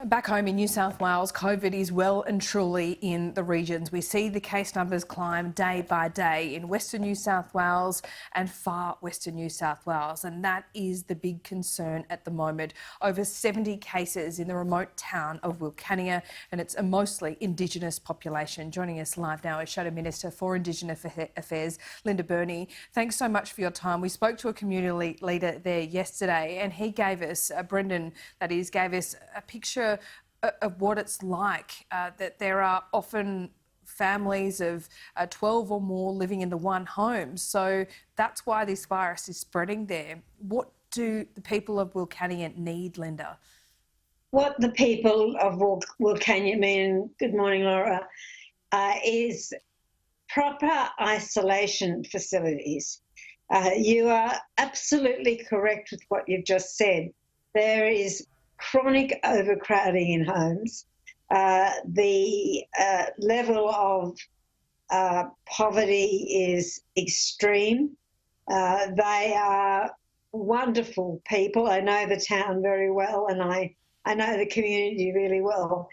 Back home in New South Wales, COVID is well and truly in the regions. We see the case numbers climb day by day in Western New South Wales and far Western New South Wales, and that is the big concern at the moment. Over 70 cases in the remote town of Wilcannia, and it's a mostly Indigenous population. Joining us live now is Shadow Minister for Indigenous Affairs, Linda Burney. Thanks so much for your time. We spoke to a community leader there yesterday, and he gave us, Brendan, that is, gave us a picture of what it's like, that there are often families of 12 or more living in the one home. So that's why this virus is spreading there. What do the people of Wilcannia need, Linda? What the people of Wilcannia mean, good morning, Laura, is proper isolation facilities. You are absolutely correct with what you've just said. There is chronic overcrowding in homes. The level of poverty is extreme. They are wonderful people. I know the town very well, and I know the community really well.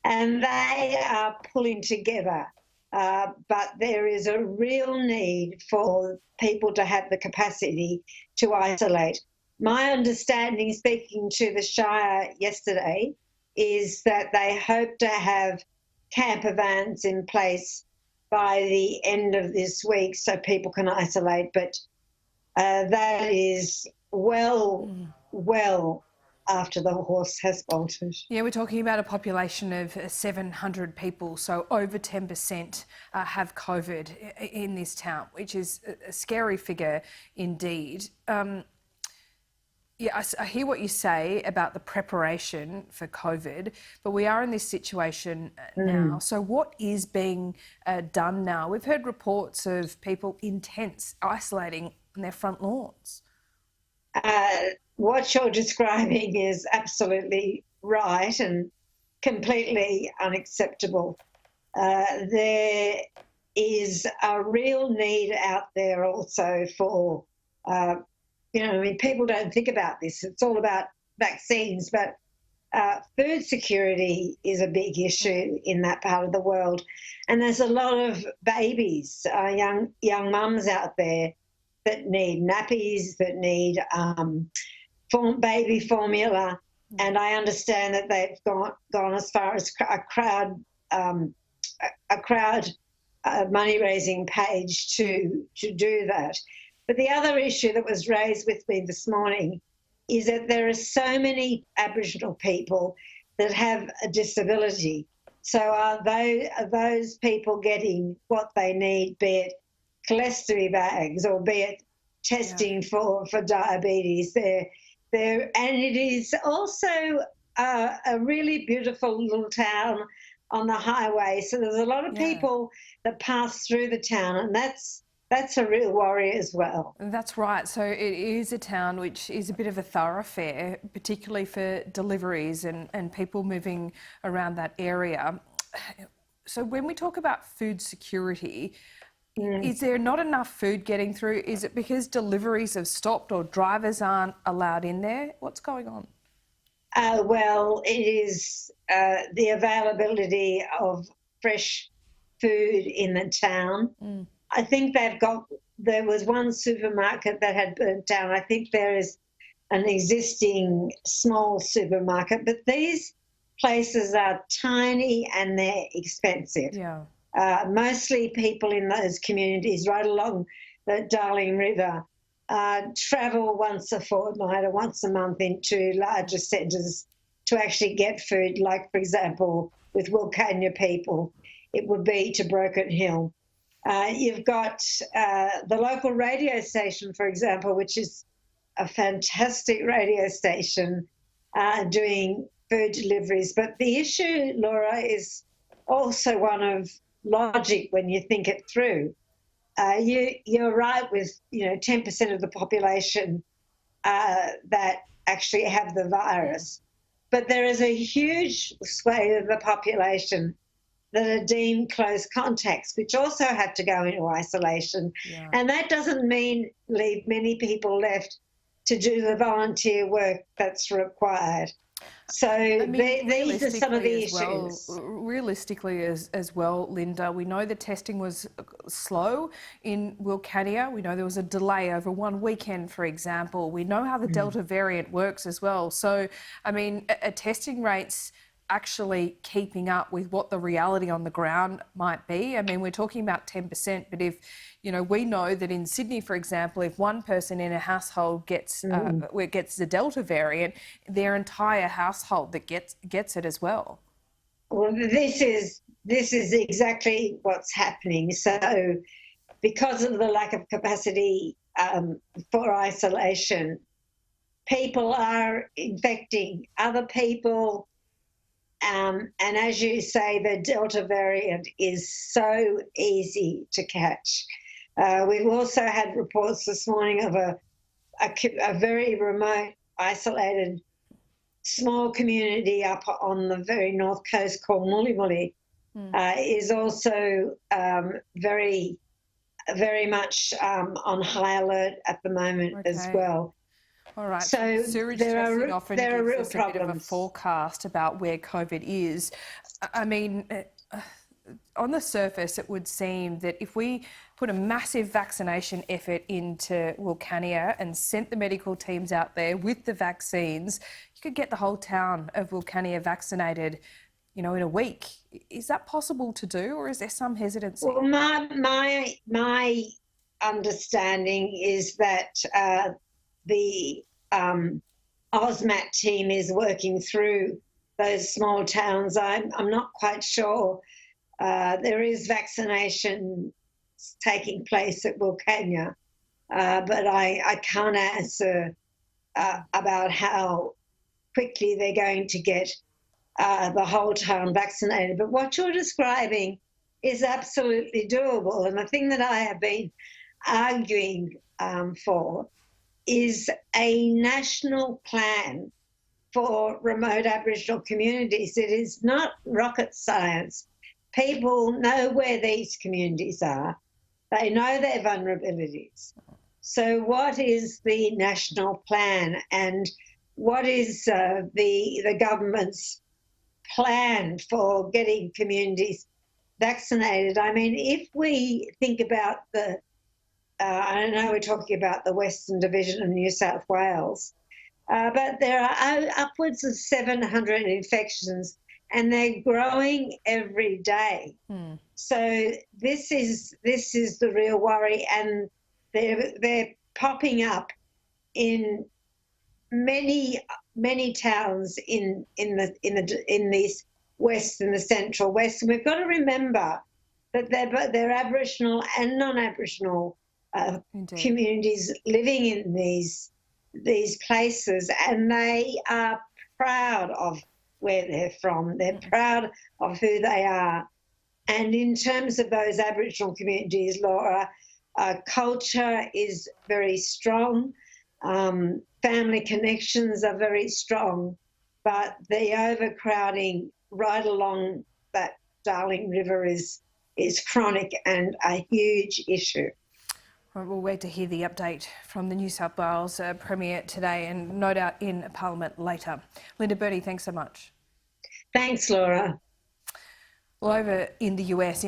And they are pulling together. But there is a real need for people to have the capacity to isolate. My understanding, speaking to the Shire yesterday, is that they hope to have camper vans in place by the end of this week so people can isolate. But that is well after the horse has bolted. Yeah, we're talking about a population of 700 people, so over 10% have COVID in this town, which is a scary figure indeed. Yeah, I hear what you say about the preparation for COVID, but we are in this situation now. So what is being done now? We've heard reports of people in tents isolating on their front lawns. What you're describing is absolutely right and completely unacceptable. There is a real need out there also for people don't think about this. It's all about vaccines, but food security is a big issue in that part of the world. And there's a lot of babies, young mums out there that need nappies, that need baby formula. And I understand that they've gone as far as a crowd money-raising page to do that. But the other issue that was raised with me this morning is that there are so many Aboriginal people that have a disability. So are those people getting what they need, be it colostomy bags or be it testing for diabetes? And it is also a really beautiful little town on the highway. So there's a lot of people that pass through the town, and that's a real worry as well. That's right. So it is a town which is a bit of a thoroughfare, particularly for deliveries and people moving around that area. So when we talk about food security, is there not enough food getting through? Is it because deliveries have stopped or drivers aren't allowed in there? What's going on? Well, it is the availability of fresh food in the town. I think there was one supermarket that had burnt down. I think there is an existing small supermarket, but these places are tiny and they're expensive. Yeah. Mostly people in those communities right along the Darling River travel once a fortnight or once a month into larger centres to actually get food. Like, for example, with Wilcannia people, it would be to Broken Hill. You've got the local radio station, for example, which is a fantastic radio station doing food deliveries. But the issue, Laura, is also one of logic when you think it through. You're right with 10% of the population that actually have the virus, but there is a huge swathe of the population that are deemed close contacts, which also have to go into isolation. Yeah. And that doesn't mean leave many people left to do the volunteer work that's required. So I mean, these are some of realistically the as well, issues. Linda, we know the testing was slow in Wilcannia. We know there was a delay over one weekend, for example. We know how the Delta variant works as well. So, I mean, testing rates actually keeping up with what the reality on the ground might be. I mean, we're talking about 10%, but if, we know that in Sydney, for example, if one person in a household gets the Delta variant, their entire household that gets it as well. Well, this is exactly what's happening. So, because of the lack of capacity for isolation, people are infecting other people. And as you say, the Delta variant is so easy to catch. We've also had reports this morning of a very remote, isolated, small community up on the very north coast called Mulimuli, is also very, very much on high alert at the moment as well. All right. So Sewage there testing are often real gives us a bit of a problems. forecast about where COVID is. I mean, on the surface, it would seem that if we put a massive vaccination effort into Wilcannia and sent the medical teams out there with the vaccines, you could get the whole town of Wilcannia vaccinated, in a week. Is that possible to do, or is there some hesitancy? Well, my understanding is that the OSMAT team is working through those small towns. I'm not quite sure. There is vaccination taking place at Wilcannia, but I can't answer about how quickly they're going to get the whole town vaccinated. But what you're describing is absolutely doable. And the thing that I have been arguing for is a national plan for remote Aboriginal communities. It is not rocket science. People know where these communities are. They know their vulnerabilities. So what is the national plan, and what is the government's plan for getting communities vaccinated? I mean, if we think about I know we're talking about the Western Division of New South Wales, but there are upwards of 700 infections, and they're growing every day. So this is the real worry, and they're popping up in many towns in this west and the central west. And we've got to remember that they're Aboriginal and non-Aboriginal communities living in these places, and they are proud of where they're from. They're proud of who they are. And in terms of those Aboriginal communities, Laura, culture is very strong. Family connections are very strong, but the overcrowding right along that Darling River is chronic and a huge issue. Well, we'll wait to hear the update from the New South Wales Premier today, and no doubt in Parliament later. Linda Burney, thanks so much. Thanks, Laura. Well, over in the US,